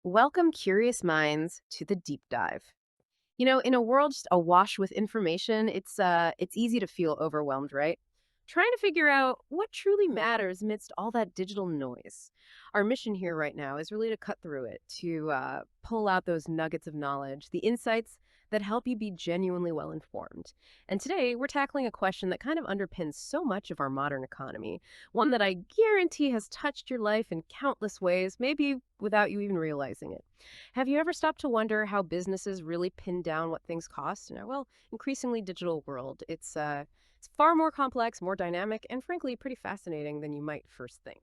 Welcome, curious minds, to the deep dive. In a world just awash with information, it's easy to feel overwhelmed, right? Trying to figure out what truly matters amidst all that digital noise. Our mission here right now is really to cut through it, to pull out those nuggets of knowledge, the insights that help you be genuinely well informed. And today, we're tackling a question that kind of underpins so much of our modern economy, one that I guarantee has touched your life in countless ways, maybe without you even realizing it. Have you ever stopped to wonder how businesses really pin down what things cost in our, increasingly digital world? It's far more complex, more dynamic, and frankly, pretty fascinating than you might first think.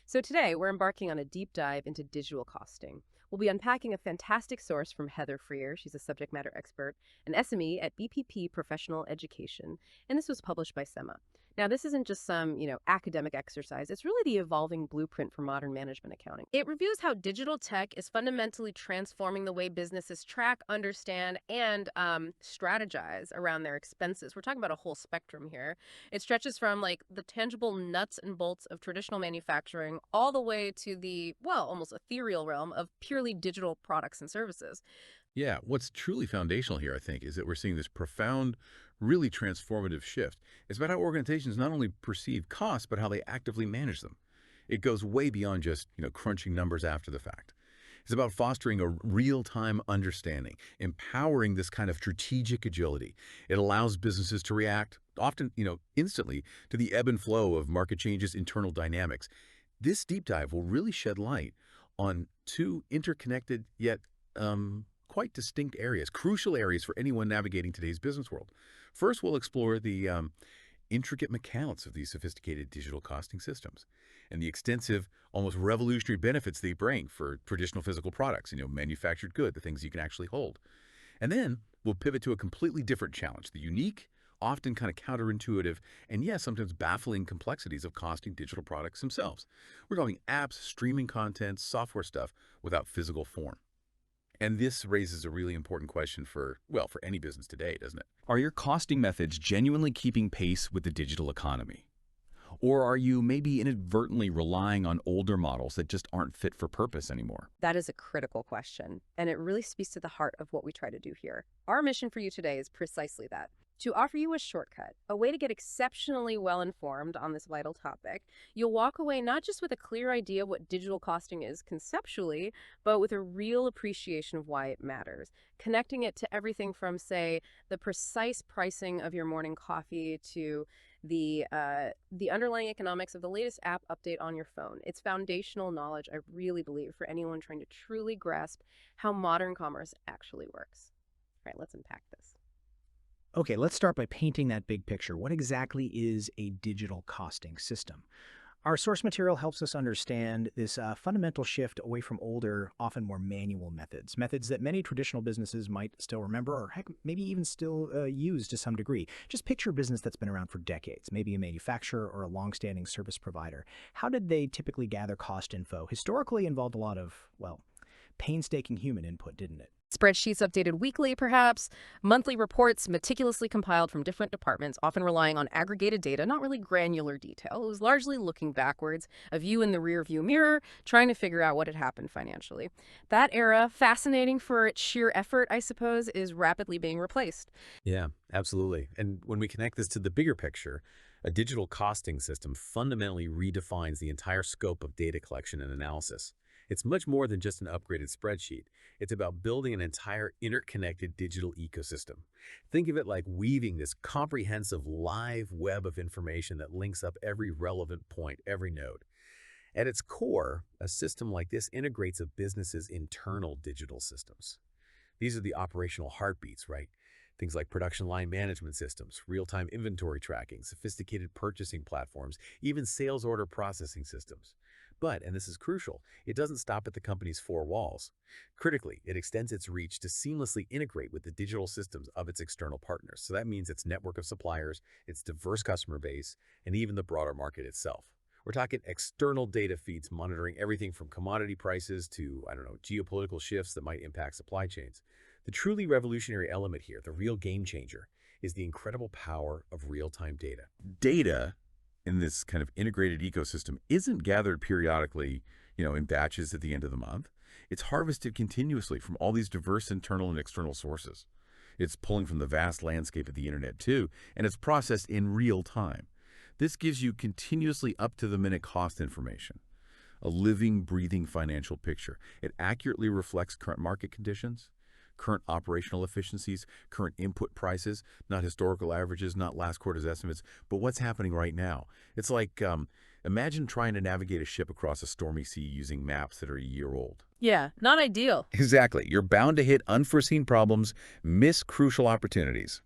So today, we're embarking on a deep dive into digital costing. We'll be unpacking a fantastic source from Heather Freer. She's a subject matter expert, an SME at BPP Professional Education, and this was published by CIMA. Now, this isn't just some, academic exercise. It's really the evolving blueprint for modern management accounting. It reviews how digital tech is fundamentally transforming the way businesses track, understand, and strategize around their expenses. We're talking about a whole spectrum here. It stretches from like the tangible nuts and bolts of traditional manufacturing all the way to the, almost ethereal realm of purely digital products and services. Yeah, what's truly foundational here, I think, is that we're seeing this profound, really transformative shift. It's about how organizations not only perceive costs, but how they actively manage them. It goes way beyond just, crunching numbers after the fact. It's about fostering a real-time understanding, empowering this kind of strategic agility. It allows businesses to react, often, instantly, to the ebb and flow of market changes, internal dynamics. This deep dive will really shed light on two interconnected yet quite distinct areas, crucial areas for anyone navigating today's business world. First, we'll explore the intricate mechanics of these sophisticated digital costing systems and the extensive, almost revolutionary benefits they bring for traditional physical products, manufactured good, the things you can actually hold. And then we'll pivot to a completely different challenge, the unique, often kind of counterintuitive, and yes, sometimes baffling complexities of costing digital products themselves. We're talking apps, streaming content, software stuff without physical form. And this raises a really important question for any business today, doesn't it? Are your costing methods genuinely keeping pace with the digital economy? Or are you maybe inadvertently relying on older models that just aren't fit for purpose anymore? That is a critical question, and it really speaks to the heart of what we try to do here. Our mission for you today is precisely that. To offer you a shortcut, a way to get exceptionally well informed on this vital topic. You'll walk away not just with a clear idea of what digital costing is conceptually, but with a real appreciation of why it matters. Connecting it to everything from, say, the precise pricing of your morning coffee to the underlying economics of the latest app update on your phone. It's foundational knowledge, I really believe, for anyone trying to truly grasp how modern commerce actually works. All right, let's unpack this. Okay, let's start by painting that big picture. What exactly is a digital costing system? Our source material helps us understand this fundamental shift away from older, often more manual methods that many traditional businesses might still remember or heck, maybe even still use to some degree. Just picture a business that's been around for decades, maybe a manufacturer or a longstanding service provider. How did they typically gather cost info? Historically involved a lot of, painstaking human input, didn't it? Spreadsheets updated weekly, perhaps, monthly reports meticulously compiled from different departments, often relying on aggregated data, not really granular detail. It was largely looking backwards, a view in the rearview mirror, trying to figure out what had happened financially. That era, fascinating for its sheer effort, I suppose, is rapidly being replaced. Yeah, absolutely. And when we connect this to the bigger picture, a digital costing system fundamentally redefines the entire scope of data collection and analysis. It's much more than just an upgraded spreadsheet. It's about building an entire interconnected digital ecosystem. Think of it like weaving this comprehensive live web of information that links up every relevant point, every node. At its core, a system like this integrates a business's internal digital systems. These are the operational heartbeats, right? Things like production line management systems, real-time inventory tracking, sophisticated purchasing platforms, even sales order processing systems. But, and this is crucial, it doesn't stop at the company's four walls. Critically, it extends its reach to seamlessly integrate with the digital systems of its external partners. So that means its network of suppliers, its diverse customer base, and even the broader market itself. We're talking external data feeds monitoring everything from commodity prices to, geopolitical shifts that might impact supply chains. The truly revolutionary element here, the real game changer, is the incredible power of real-time data. Data in this kind of integrated ecosystem isn't gathered periodically, in batches at the end of the month. It's harvested continuously from all these diverse internal and external sources. It's pulling from the vast landscape of the internet too, and it's processed in real time. This gives you continuously up-to-the-minute cost information, a living, breathing financial picture. It accurately reflects current market conditions, current operational efficiencies, current input prices, not historical averages, not last quarter's estimates, but what's happening right now. It's like, imagine trying to navigate a ship across a stormy sea using maps that are a year old. Yeah, not ideal. Exactly. You're bound to hit unforeseen problems, miss crucial opportunities.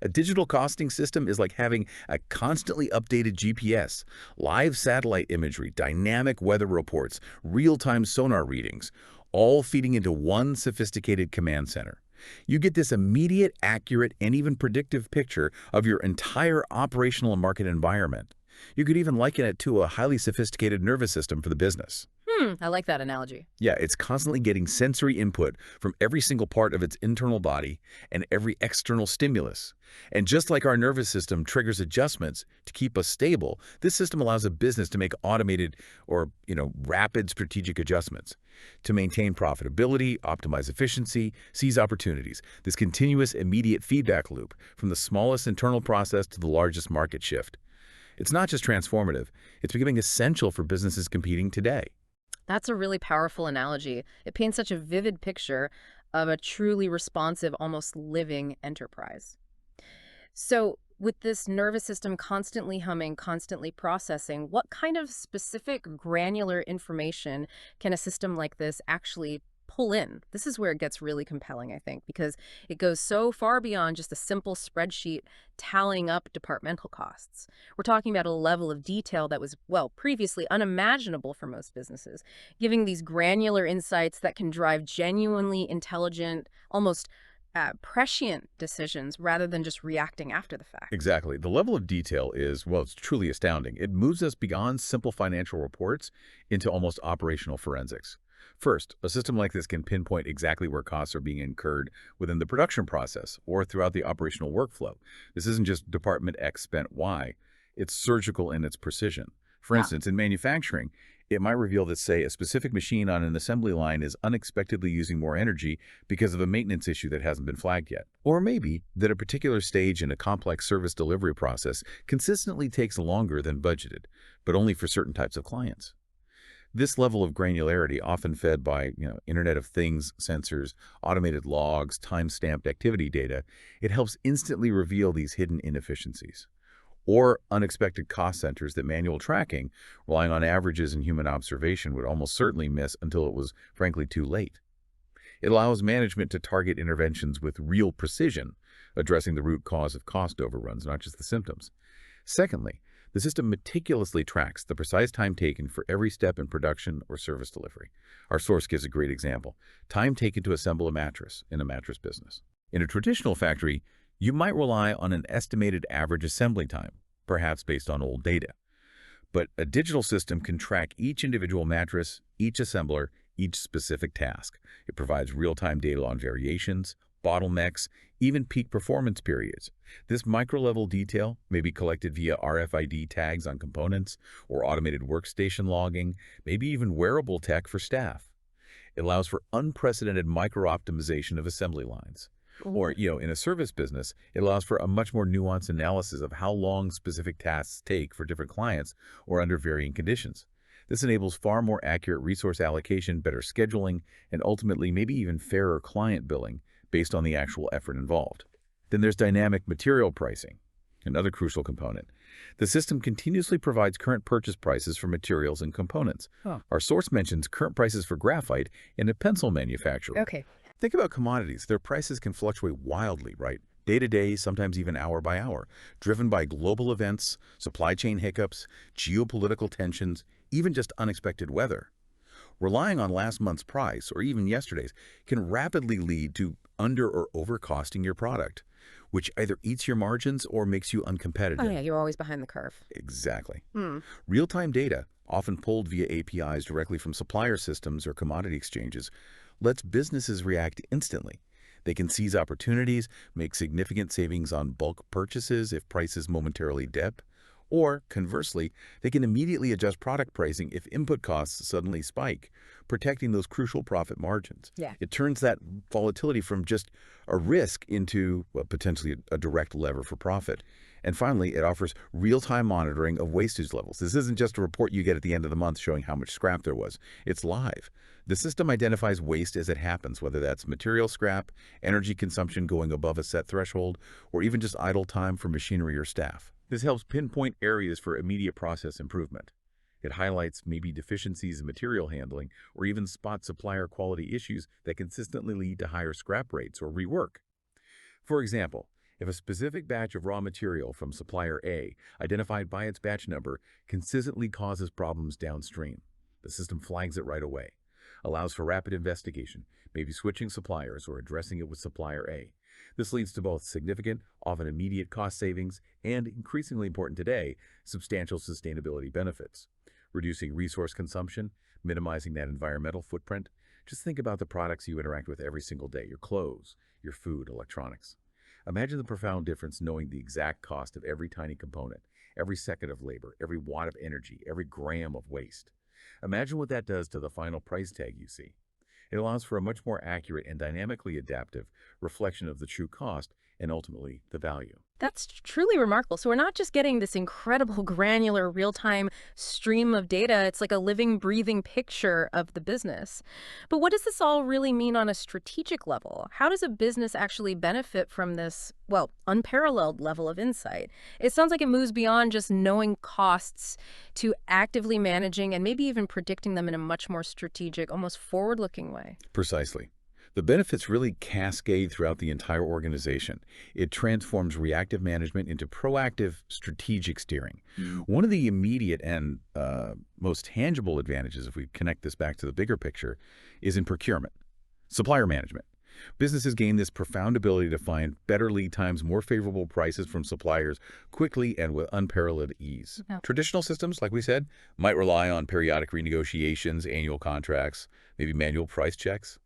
A digital costing system is like having a constantly updated GPS, live satellite imagery, dynamic weather reports, real-time sonar readings, all feeding into one sophisticated command center. You get this immediate, accurate, and even predictive picture of your entire operational and market environment. You could even liken it to a highly sophisticated nervous system for the business. I like that analogy. Yeah, it's constantly getting sensory input from every single part of its internal body and every external stimulus. And just like our nervous system triggers adjustments to keep us stable, this system allows a business to make automated or, rapid strategic adjustments to maintain profitability, optimize efficiency, seize opportunities. This continuous immediate feedback loop from the smallest internal process to the largest market shift. It's not just transformative, it's becoming essential for businesses competing today. That's a really powerful analogy. It paints such a vivid picture of a truly responsive, almost living enterprise. So, with this nervous system constantly humming, constantly processing, what kind of specific granular information can a system like this actually pull in? This is where it gets really compelling, I think, because it goes so far beyond just a simple spreadsheet tallying up departmental costs. We're talking about a level of detail that was, well, previously unimaginable for most businesses, giving these granular insights that can drive genuinely intelligent, almost prescient decisions rather than just reacting after the fact. Exactly. The level of detail is, well, it's truly astounding. It moves us beyond simple financial reports into almost operational forensics. First, a system like this can pinpoint exactly where costs are being incurred within the production process or throughout the operational workflow. This isn't just Department X spent Y, it's surgical in its precision. For instance, in manufacturing, it might reveal that, say, a specific machine on an assembly line is unexpectedly using more energy because of a maintenance issue that hasn't been flagged yet. Or maybe that a particular stage in a complex service delivery process consistently takes longer than budgeted, but only for certain types of clients. This level of granularity, often fed by Internet of Things sensors, automated logs, time-stamped activity data, it helps instantly reveal these hidden inefficiencies or unexpected cost centers that manual tracking, relying on averages and human observation, would almost certainly miss until it was, frankly, too late. It allows management to target interventions with real precision, addressing the root cause of cost overruns, not just the symptoms. Secondly, the system meticulously tracks the precise time taken for every step in production or service delivery. Our source gives a great example: time taken to assemble a mattress in a mattress business. In a traditional factory, you might rely on an estimated average assembly time, perhaps based on old data. But a digital system can track each individual mattress, each assembler, each specific task. It provides real-time data on variations, bottlenecks, even peak performance periods. This micro-level detail may be collected via RFID tags on components or automated workstation logging, maybe even wearable tech for staff. It allows for unprecedented micro-optimization of assembly lines. Or, in a service business, it allows for a much more nuanced analysis of how long specific tasks take for different clients or under varying conditions. This enables far more accurate resource allocation, better scheduling, and ultimately maybe even fairer client billing based on the actual effort involved. Then there's dynamic material pricing, another crucial component. The system continuously provides current purchase prices for materials and components. Our source mentions current prices for graphite in a pencil manufacturer. Okay. Think about commodities. Their prices can fluctuate wildly, right? Day to day, sometimes even hour by hour, driven by global events, supply chain hiccups, geopolitical tensions, even just unexpected weather. Relying on last month's price, or even yesterday's, can rapidly lead to under or over costing your product, which either eats your margins or makes you uncompetitive. Oh, yeah, you're always behind the curve. Exactly. Real-time data, often pulled via APIs directly from supplier systems or commodity exchanges, lets businesses react instantly. They can seize opportunities, make significant savings on bulk purchases if prices momentarily dip, Or, conversely, they can immediately adjust product pricing if input costs suddenly spike, protecting those crucial profit margins. Yeah. It turns that volatility from just a risk into, well, potentially a direct lever for profit. And finally, it offers real-time monitoring of wastage levels. This isn't just a report you get at the end of the month showing how much scrap there was. It's live. The system identifies waste as it happens, whether that's material scrap, energy consumption going above a set threshold, or even just idle time for machinery or staff. This helps pinpoint areas for immediate process improvement. It highlights maybe deficiencies in material handling or even spot supplier quality issues that consistently lead to higher scrap rates or rework. For example, if a specific batch of raw material from supplier A, identified by its batch number, consistently causes problems downstream, the system flags it right away, allows for rapid investigation, maybe switching suppliers or addressing it with supplier A. This leads to both significant, often immediate cost savings and, increasingly important today, substantial sustainability benefits. Reducing resource consumption, minimizing that environmental footprint. Just think about the products you interact with every single day, your clothes, your food, electronics. Imagine the profound difference knowing the exact cost of every tiny component, every second of labor, every watt of energy, every gram of waste. Imagine what that does to the final price tag you see. It allows for a much more accurate and dynamically adaptive reflection of the true cost and ultimately the value. That's truly remarkable. So we're not just getting this incredible granular real-time stream of data. It's like a living, breathing picture of the business. But what does this all really mean on a strategic level? How does a business actually benefit from this, well, unparalleled level of insight? It sounds like it moves beyond just knowing costs to actively managing and maybe even predicting them in a much more strategic, almost forward-looking way. Precisely. The benefits really cascade throughout the entire organization. It transforms reactive management into proactive strategic steering. One of the immediate and most tangible advantages, if we connect this back to the bigger picture, is in procurement, supplier management. Businesses gain this profound ability to find better lead times, more favorable prices from suppliers quickly and with unparalleled ease. Yeah. Traditional systems, like we said, might rely on periodic renegotiations, annual contracts, maybe manual price checks,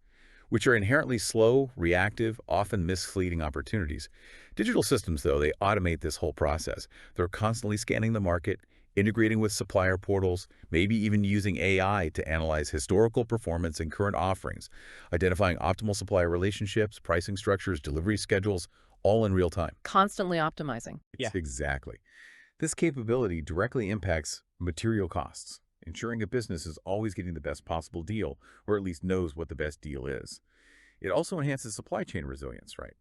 which are inherently slow, reactive, often misleading opportunities. Digital systems, though, they automate this whole process. They're constantly scanning the market, integrating with supplier portals, maybe even using AI to analyze historical performance and current offerings, identifying optimal supplier relationships, pricing structures, delivery schedules, all in real time. Constantly optimizing. Yeah. Exactly. This capability directly impacts material costs, ensuring a business is always getting the best possible deal, or at least knows what the best deal is. It also enhances supply chain resilience, right?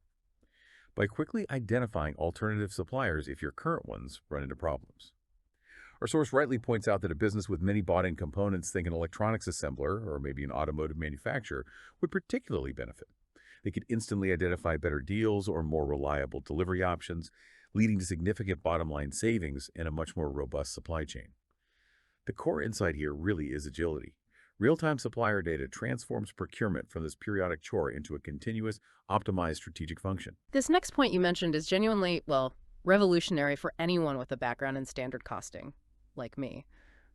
By quickly identifying alternative suppliers if your current ones run into problems. Our source rightly points out that a business with many bought-in components, think an electronics assembler or maybe an automotive manufacturer, would particularly benefit. They could instantly identify better deals or more reliable delivery options, leading to significant bottom-line savings and a much more robust supply chain. The core insight here really is agility. Real-time supplier data transforms procurement from this periodic chore into a continuous, optimized strategic function. This next point you mentioned is genuinely, well, revolutionary for anyone with a background in standard costing, like me.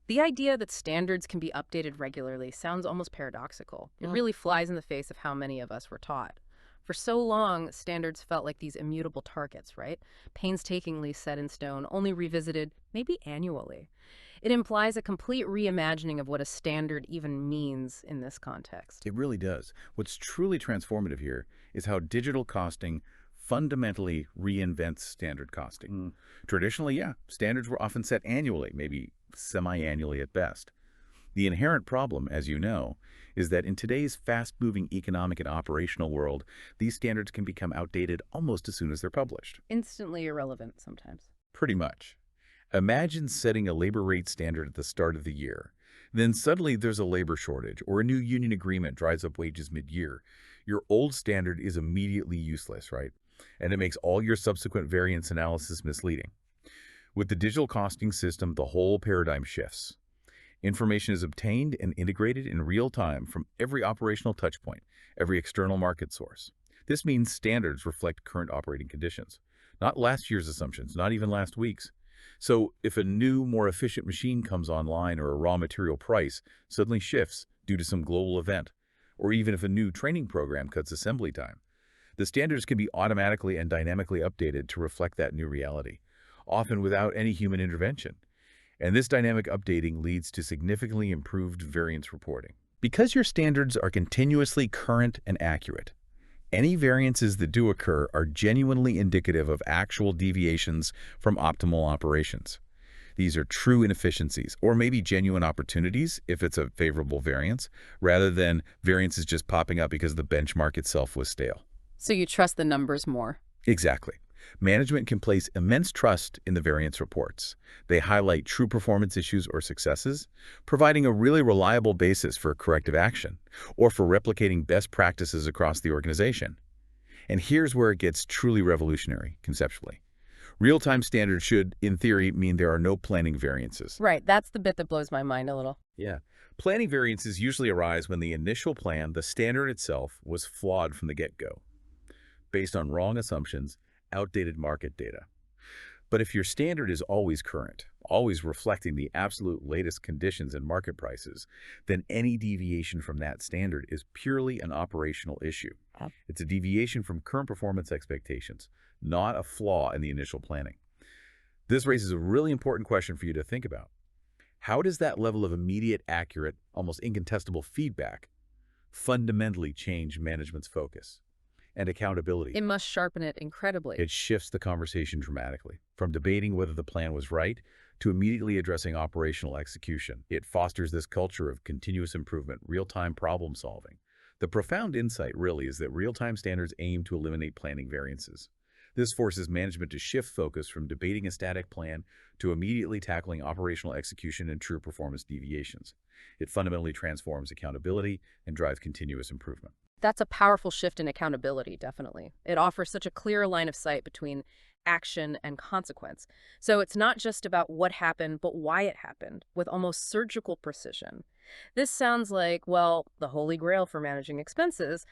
The idea that standards can be updated regularly sounds almost paradoxical. It really flies in the face of how many of us were taught. For so long, standards felt like these immutable targets, right? Painstakingly set in stone, only revisited maybe annually. It implies a complete reimagining of what a standard even means in this context. It really does. What's truly transformative here is how digital costing fundamentally reinvents standard costing. Traditionally, standards were often set annually, maybe semi-annually at best. The inherent problem, as you know, is that in today's fast-moving economic and operational world, these standards can become outdated almost as soon as they're published. Instantly irrelevant sometimes. Pretty much. Imagine setting a labor rate standard at the start of the year. Then suddenly there's a labor shortage or a new union agreement drives up wages mid-year. Your old standard is immediately useless, right? And it makes all your subsequent variance analysis misleading. With the digital costing system, the whole paradigm shifts. Information is obtained and integrated in real time from every operational touchpoint, every external market source. This means standards reflect current operating conditions, not last year's assumptions, not even last week's. So if a new, more efficient machine comes online or a raw material price suddenly shifts due to some global event, or even if a new training program cuts assembly time, the standards can be automatically and dynamically updated to reflect that new reality. often without any human intervention. And this dynamic updating leads to significantly improved variance reporting. Because your standards are continuously current and accurate, any variances that do occur are genuinely indicative of actual deviations from optimal operations. These are true inefficiencies, or maybe genuine opportunities if it's a favorable variance, rather than variances just popping up because the benchmark itself was stale. So you trust the numbers more. Exactly. Management can place immense trust in the variance reports. They highlight true performance issues or successes, providing a really reliable basis for corrective action or for replicating best practices across the organization. And here's where it gets truly revolutionary conceptually. Real-time standards should, in theory, mean there are no planning variances. Right, that's the bit that blows my mind a little. Yeah. Planning variances usually arise when the initial plan, the standard itself, was flawed from the get-go, based on wrong assumptions, outdated market data. But if your standard is always current, always reflecting the absolute latest conditions and market prices, then any deviation from that standard is purely an operational issue. It's a deviation from current performance expectations, not a flaw in the initial planning. This raises a really important question for you to think about. How does that level of immediate, accurate, almost incontestable feedback fundamentally change management's focus and accountability? It must sharpen it incredibly. It shifts the conversation dramatically, from debating whether the plan was right to immediately addressing operational execution. It fosters this culture of continuous improvement, real-time problem solving. The profound insight really is that real-time standards aim to eliminate planning variances. This forces management to shift focus from debating a static plan to immediately tackling operational execution and true performance deviations. It fundamentally transforms accountability and drives continuous improvement. That's a powerful shift in accountability, definitely. It offers such a clear line of sight between action and consequence. So it's not just about what happened, but why it happened, with almost surgical precision. This sounds like, well, the holy grail for managing expenses,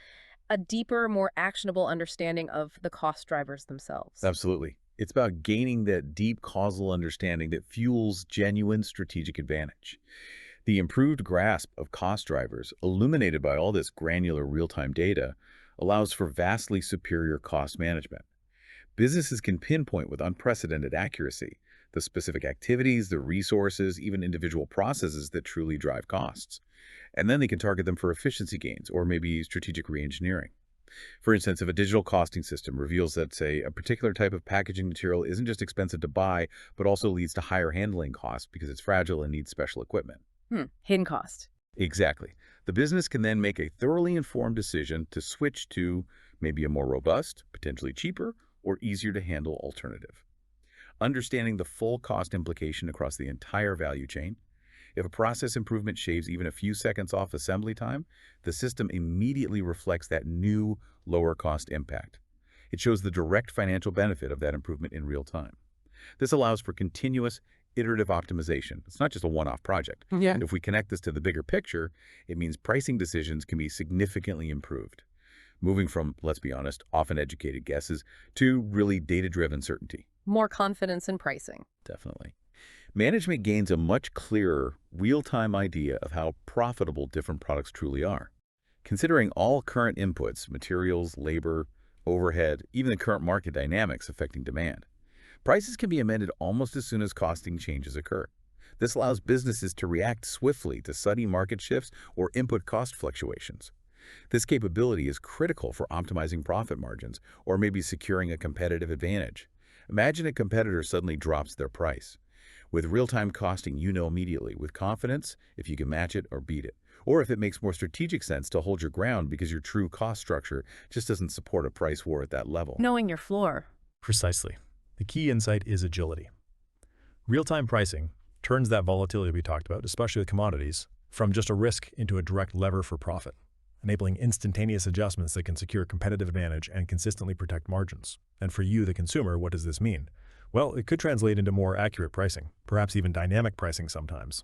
a deeper, more actionable understanding of the cost drivers themselves. Absolutely. It's about gaining that deep causal understanding that fuels genuine strategic advantage. The improved grasp of cost drivers, illuminated by all this granular real-time data, allows for vastly superior cost management. Businesses can pinpoint with unprecedented accuracy the specific activities, the resources, even individual processes that truly drive costs. And then they can target them for efficiency gains or maybe strategic reengineering. For instance, if a digital costing system reveals that, say, a particular type of packaging material isn't just expensive to buy, but also leads to higher handling costs because it's fragile and needs special equipment. Hidden cost. Exactly. The business can then make a thoroughly informed decision to switch to maybe a more robust, potentially cheaper, or easier to handle alternative. Understanding the full cost implication across the entire value chain, if a process improvement shaves even a few seconds off assembly time, the system immediately reflects that new, lower cost impact. It shows the direct financial benefit of that improvement in real time. This allows for continuous, iterative optimization. It's not just a one-off project. Yeah. And if we connect this to the bigger picture, it means pricing decisions can be significantly improved, moving from, let's be honest, often educated guesses to really data-driven certainty. More confidence in pricing. Definitely. Management gains a much clearer, real-time idea of how profitable different products truly are. Considering all current inputs, materials, labor, overhead, even the current market dynamics affecting demand, prices can be amended almost as soon as costing changes occur. This allows businesses to react swiftly to sudden market shifts or input cost fluctuations. This capability is critical for optimizing profit margins or maybe securing a competitive advantage. Imagine a competitor suddenly drops their price. With real-time costing, you know immediately, with confidence, if you can match it or beat it, or if it makes more strategic sense to hold your ground because your true cost structure just doesn't support a price war at that level. Knowing your floor. Precisely. The key insight is agility. Real-time pricing turns that volatility we talked about, especially with commodities, from just a risk into a direct lever for profit, enabling instantaneous adjustments that can secure competitive advantage and consistently protect margins. And for you, the consumer, what does this mean? Well, it could translate into more accurate pricing, perhaps even dynamic pricing sometimes.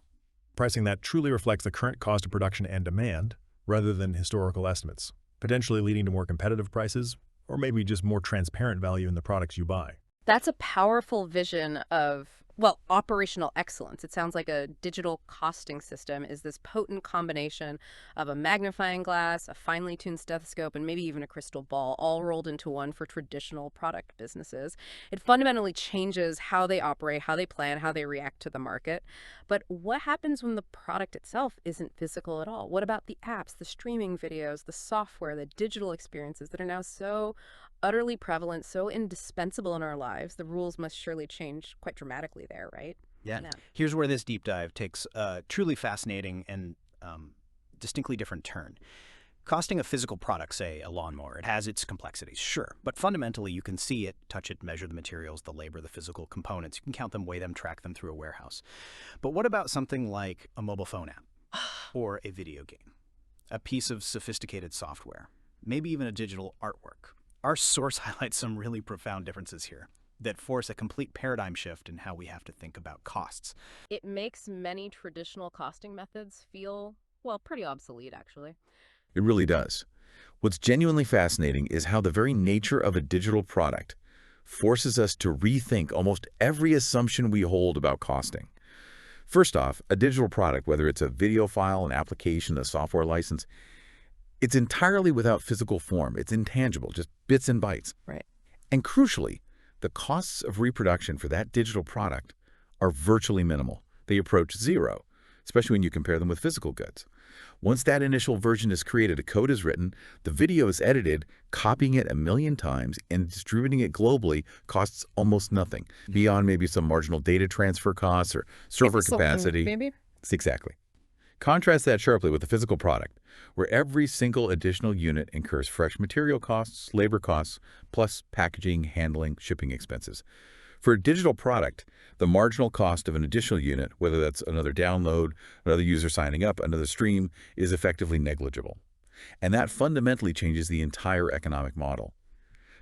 Pricing that truly reflects the current cost of production and demand, rather than historical estimates, potentially leading to more competitive prices, or maybe just more transparent value in the products you buy. That's a powerful vision of Well, operational excellence. It sounds like a digital costing system is this potent combination of a magnifying glass, a finely tuned stethoscope, and maybe even a crystal ball, all rolled into one for traditional product businesses. It fundamentally changes how they operate, how they plan, how they react to the market. But what happens when the product itself isn't physical at all? What about the apps, the streaming videos, the software, the digital experiences that are now so utterly prevalent, so indispensable in our lives? The rules must surely change quite dramatically there, right? Yeah. Yeah. Here's where this deep dive takes a truly fascinating and distinctly different turn. Costing a physical product, say a lawnmower, it has its complexities, sure. But fundamentally, you can see it, touch it, measure the materials, the labor, the physical components. You can count them, weigh them, track them through a warehouse. But what about something like a mobile phone app or a video game, a piece of sophisticated software, maybe even a digital artwork? Our source highlights some really profound differences here that force a complete paradigm shift in how we have to think about costs. It makes many traditional costing methods feel, well, pretty obsolete, actually. It really does. What's genuinely fascinating is how the very nature of a digital product forces us to rethink almost every assumption we hold about costing. First off, a digital product, whether it's a video file, an application, a software license, it's entirely without physical form. It's intangible, just bits and bytes. Right. And crucially, the costs of reproduction for that digital product are virtually minimal. They approach zero, especially when you compare them with physical goods. Once that initial version is created, a code is written, the video is edited, copying it 1,000,000 times and distributing it globally costs almost nothing, beyond maybe some marginal data transfer costs or server capacity. Maybe? Exactly. Contrast that sharply with the physical product, where every single additional unit incurs fresh material costs, labor costs, plus packaging, handling, shipping expenses. For a digital product, the marginal cost of an additional unit, whether that's another download, another user signing up, another stream, is effectively negligible. And that fundamentally changes the entire economic model.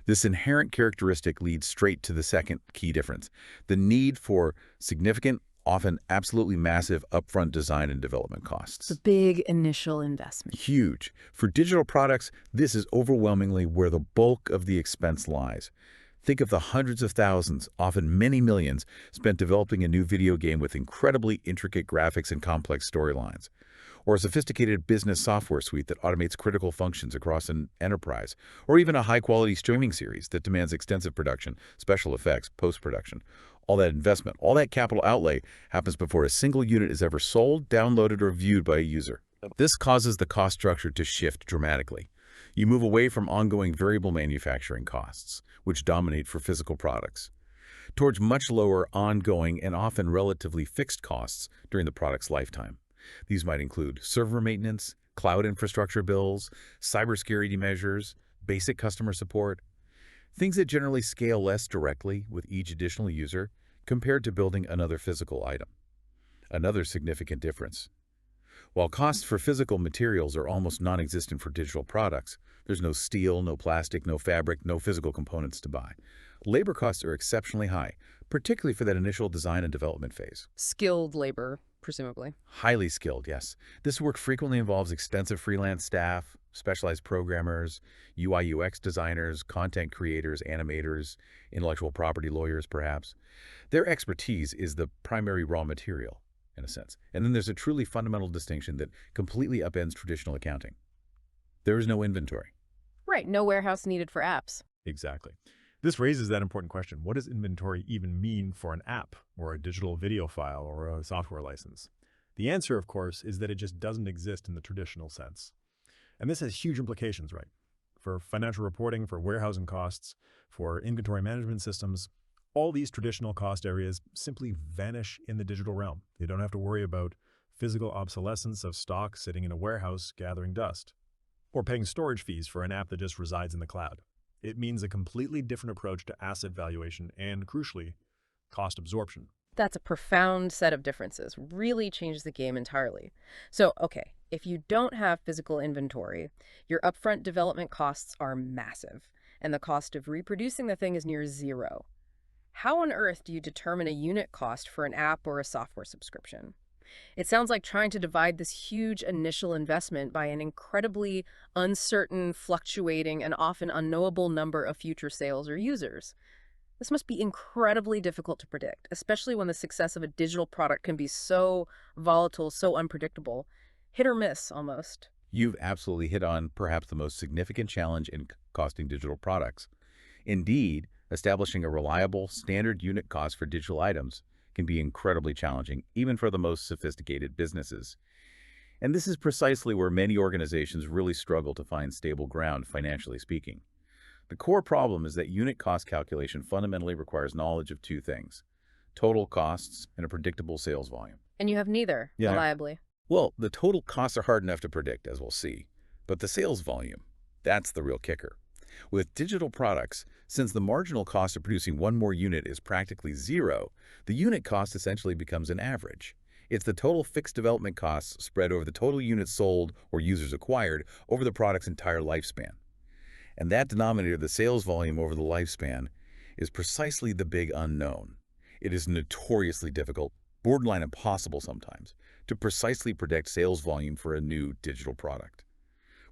This inherent characteristic leads straight to the second key difference, the need for significant, often absolutely massive upfront design and development costs. It's a big initial investment. Huge. For digital products, this is overwhelmingly where the bulk of the expense lies. Think of the hundreds of thousands, often many millions, spent developing a new video game with incredibly intricate graphics and complex storylines, or a sophisticated business software suite that automates critical functions across an enterprise, or even a high-quality streaming series that demands extensive production, special effects, post-production. All that investment, all that capital outlay happens before a single unit is ever sold, downloaded, or viewed by a user. This causes the cost structure to shift dramatically. You move away from ongoing variable manufacturing costs, which dominate for physical products, towards much lower ongoing and often relatively fixed costs during the product's lifetime. These might include server maintenance, cloud infrastructure bills, cybersecurity measures, basic customer support, things that generally scale less directly with each additional user compared to building another physical item. Another significant difference. While costs for physical materials are almost non-existent for digital products, there's no steel, no plastic, no fabric, no physical components to buy. Labor costs are exceptionally high, particularly for that initial design and development phase. Skilled labor, presumably. Highly skilled, yes. This work frequently involves extensive freelance staff, specialized programmers, UI/UX designers, content creators, animators, intellectual property lawyers, perhaps. Their expertise is the primary raw material, in a sense. And then there's a truly fundamental distinction that completely upends traditional accounting. There is no inventory. Right, no warehouse needed for apps. Exactly. This raises that important question. What does inventory even mean for an app or a digital video file or a software license? The answer, of course, is that it just doesn't exist in the traditional sense. And this has huge implications, right? For financial reporting, for warehousing costs, for inventory management systems, all these traditional cost areas simply vanish in the digital realm. You don't have to worry about physical obsolescence of stock sitting in a warehouse gathering dust, or paying storage fees for an app that just resides in the cloud. It means a completely different approach to asset valuation and, crucially, cost absorption. That's a profound set of differences. Really changes the game entirely. So, okay, if you don't have physical inventory, your upfront development costs are massive, and the cost of reproducing the thing is near zero. How on earth do you determine a unit cost for an app or a software subscription? It sounds like trying to divide this huge initial investment by an incredibly uncertain, fluctuating, and often unknowable number of future sales or users. This must be incredibly difficult to predict, especially when the success of a digital product can be so volatile, so unpredictable. Hit or miss, almost. You've absolutely hit on perhaps the most significant challenge in costing digital products. Indeed, establishing a reliable, standard unit cost for digital items can be incredibly challenging, even for the most sophisticated businesses. And this is precisely where many organizations really struggle to find stable ground, financially speaking. The core problem is that unit cost calculation fundamentally requires knowledge of two things: total costs and a predictable sales volume. And you have neither, Yeah. reliably. Well, the total costs are hard enough to predict, as we'll see, but the sales volume, that's the real kicker. With digital products, since the marginal cost of producing one more unit is practically zero, the unit cost essentially becomes an average. It's the total fixed development costs spread over the total units sold or users acquired over the product's entire lifespan. And that denominator, the sales volume over the lifespan, is precisely the big unknown. It is notoriously difficult, borderline impossible sometimes, to precisely predict sales volume for a new digital product.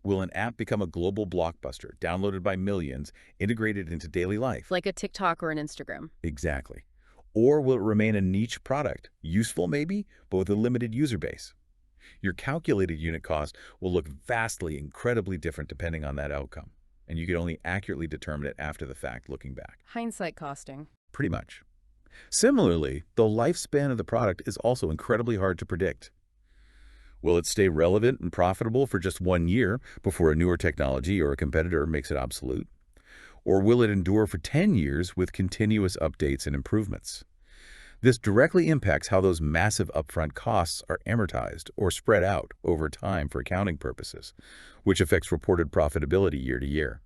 Will an app become a global blockbuster, downloaded by millions, integrated into daily life? Like a TikTok or an Instagram. Exactly. Or will it remain a niche product, useful maybe, but with a limited user base? Your calculated unit cost will look vastly, incredibly different depending on that outcome, and you can only accurately determine it after the fact, looking back. Hindsight costing. Pretty much. Similarly, the lifespan of the product is also incredibly hard to predict. Will it stay relevant and profitable for just 1 year before a newer technology or a competitor makes it obsolete? Or will it endure for 10 years with continuous updates and improvements? This directly impacts how those massive upfront costs are amortized or spread out over time for accounting purposes, which affects reported profitability year to year.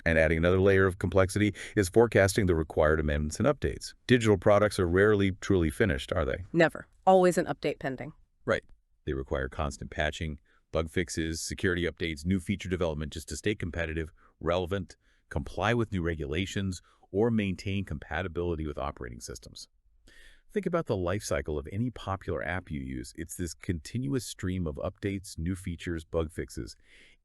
And adding another layer of complexity is forecasting the required amendments and updates. Digital products are rarely truly finished, are they? Never. Always an update pending. Right. They require constant patching, bug fixes, security updates, new feature development just to stay competitive, relevant, comply with new regulations, or maintain compatibility with operating systems. Think about the life cycle of any popular app you use. It's this continuous stream of updates, new features, bug fixes.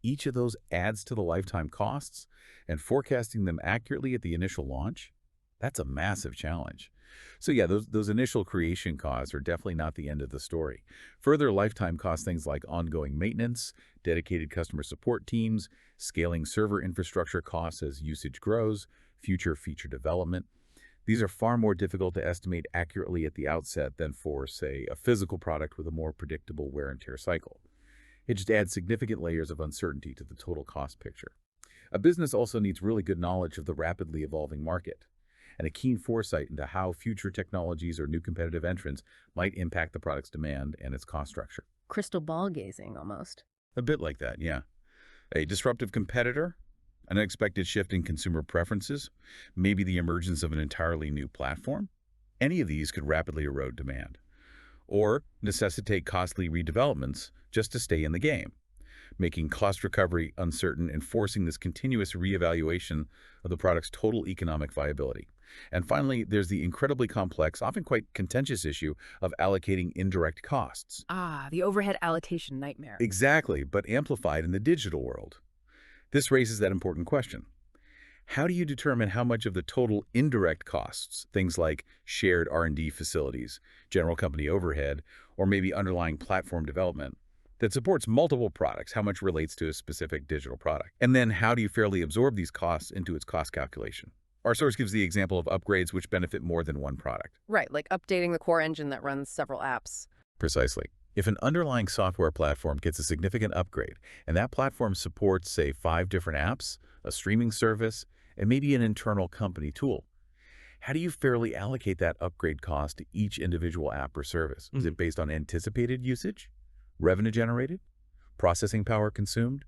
Each of those adds to the lifetime costs, and forecasting them accurately at the initial launch, that's a massive challenge. So yeah, those initial creation costs are definitely not the end of the story. Further lifetime cost things like ongoing maintenance, dedicated customer support teams, scaling server infrastructure costs as usage grows, future feature development. These are far more difficult to estimate accurately at the outset than for, say, a physical product with a more predictable wear and tear cycle. It just adds significant layers of uncertainty to the total cost picture. A business also needs really good knowledge of the rapidly evolving market and a keen foresight into how future technologies or new competitive entrants might impact the product's demand and its cost structure. Crystal ball gazing, almost. A bit like that, yeah. A disruptive competitor, an unexpected shift in consumer preferences, maybe the emergence of an entirely new platform. Any of these could rapidly erode demand, or necessitate costly redevelopments just to stay in the game, making cost recovery uncertain and forcing this continuous reevaluation of the product's total economic viability. And finally, there's the incredibly complex, often quite contentious issue of allocating indirect costs. Ah, the overhead allocation nightmare. Exactly, but amplified in the digital world. This raises that important question. How do you determine how much of the total indirect costs, things like shared R&D facilities, general company overhead, or maybe underlying platform development, that supports multiple products, how much relates to a specific digital product? And then how do you fairly absorb these costs into its cost calculation? Our source gives the example of upgrades which benefit more than one product. Right, like updating the core engine that runs several apps. Precisely. If an underlying software platform gets a significant upgrade, and that platform supports, say, 5 different apps, a streaming service, and maybe an internal company tool, how do you fairly allocate that upgrade cost to each individual app or service? Is it based on anticipated usage, revenue generated, processing power consumed,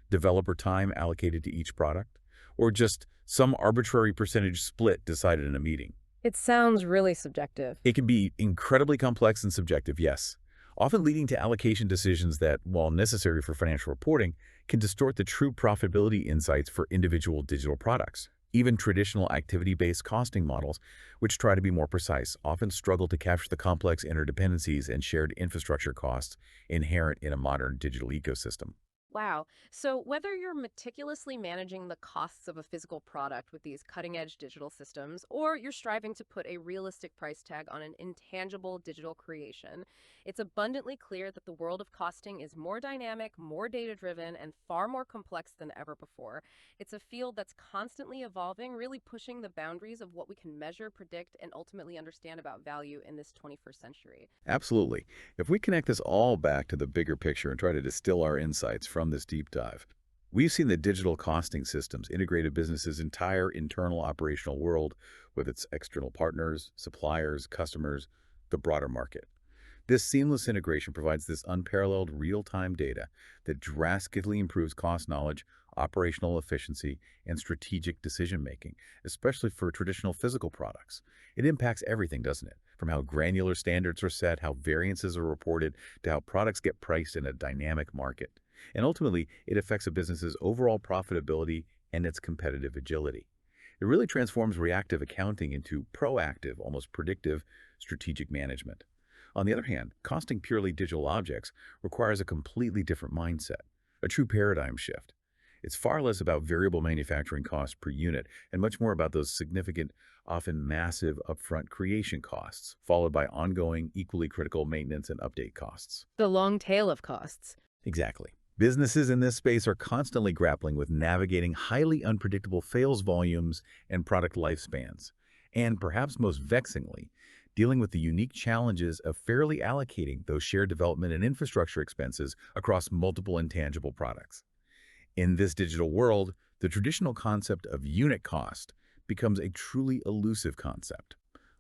developer time allocated to each product, or just some arbitrary percentage split decided in a meeting? It sounds really subjective. It can be incredibly complex and subjective, yes, often leading to allocation decisions that, while necessary for financial reporting, can distort the true profitability insights for individual digital products. Even traditional activity-based costing models, which try to be more precise, often struggle to capture the complex interdependencies and shared infrastructure costs inherent in a modern digital ecosystem. Wow. So, whether you're meticulously managing the costs of a physical product with these cutting edge digital systems, or you're striving to put a realistic price tag on an intangible digital creation, it's abundantly clear that the world of costing is more dynamic, more data driven, and far more complex than ever before. It's a field that's constantly evolving, really pushing the boundaries of what we can measure, predict, and ultimately understand about value in this 21st century. Absolutely. If we connect this all back to the bigger picture and try to distill our insights from this deep dive, we've seen that digital costing systems integrate a business's entire internal operational world with its external partners, suppliers, customers, the broader market. This seamless integration provides this unparalleled real-time data that drastically improves cost knowledge, operational efficiency, and strategic decision-making, especially for traditional physical products. It impacts everything, doesn't it? From how granular standards are set, how variances are reported, to how products get priced in a dynamic market. And ultimately, it affects a business's overall profitability and its competitive agility. It really transforms reactive accounting into proactive, almost predictive, strategic management. On the other hand, costing purely digital objects requires a completely different mindset, a true paradigm shift. It's far less about variable manufacturing costs per unit and much more about those significant, often massive upfront creation costs, followed by ongoing, equally critical maintenance and update costs. The long tail of costs. Exactly. Businesses in this space are constantly grappling with navigating highly unpredictable sales volumes and product lifespans, and perhaps most vexingly, dealing with the unique challenges of fairly allocating those shared development and infrastructure expenses across multiple intangible products. In this digital world, the traditional concept of unit cost becomes a truly elusive concept.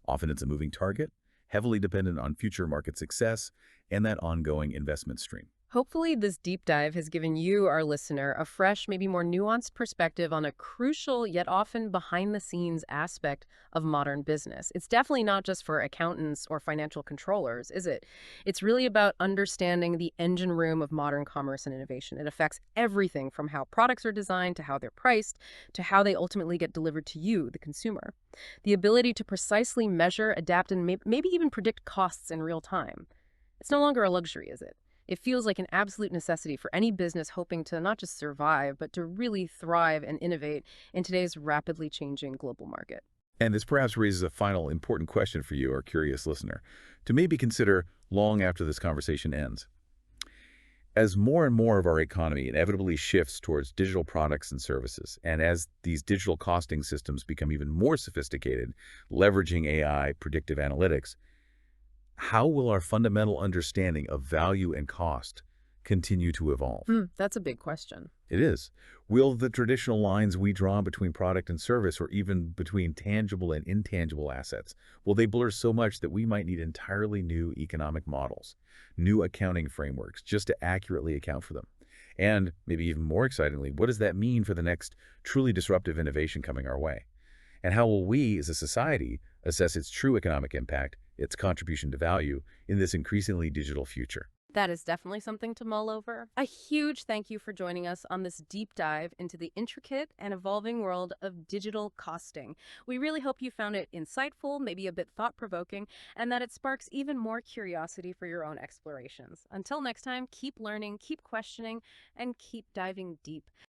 Often it's a moving target, heavily dependent on future market success and that ongoing investment stream. Hopefully, this deep dive has given you, our listener, a fresh, maybe more nuanced perspective on a crucial yet often behind the scenes aspect of modern business. It's definitely not just for accountants or financial controllers, is it? It's really about understanding the engine room of modern commerce and innovation. It affects everything from how products are designed to how they're priced to how they ultimately get delivered to you, the consumer. The ability to precisely measure, adapt, and maybe even predict costs in real time. It's no longer a luxury, is it? It feels like an absolute necessity for any business hoping to not just survive, but to really thrive and innovate in today's rapidly changing global market. And this perhaps raises a final important question for you, our curious listener, to maybe consider long after this conversation ends. As more and more of our economy inevitably shifts towards digital products and services, and as these digital costing systems become even more sophisticated, leveraging AI, predictive analytics, how will our fundamental understanding of value and cost continue to evolve? That's a big question. It is. Will the traditional lines we draw between product and service, or even between tangible and intangible assets, will they blur so much that we might need entirely new economic models, new accounting frameworks, just to accurately account for them? And maybe even more excitingly, what does that mean for the next truly disruptive innovation coming our way? And how will we, as a society, assess its true economic impact, its contribution to value, in this increasingly digital future? That is definitely something to mull over. A huge thank you for joining us on this deep dive into the intricate and evolving world of digital costing. We really hope you found it insightful, maybe a bit thought-provoking, and that it sparks even more curiosity for your own explorations. Until next time, keep learning, keep questioning, and keep diving deep.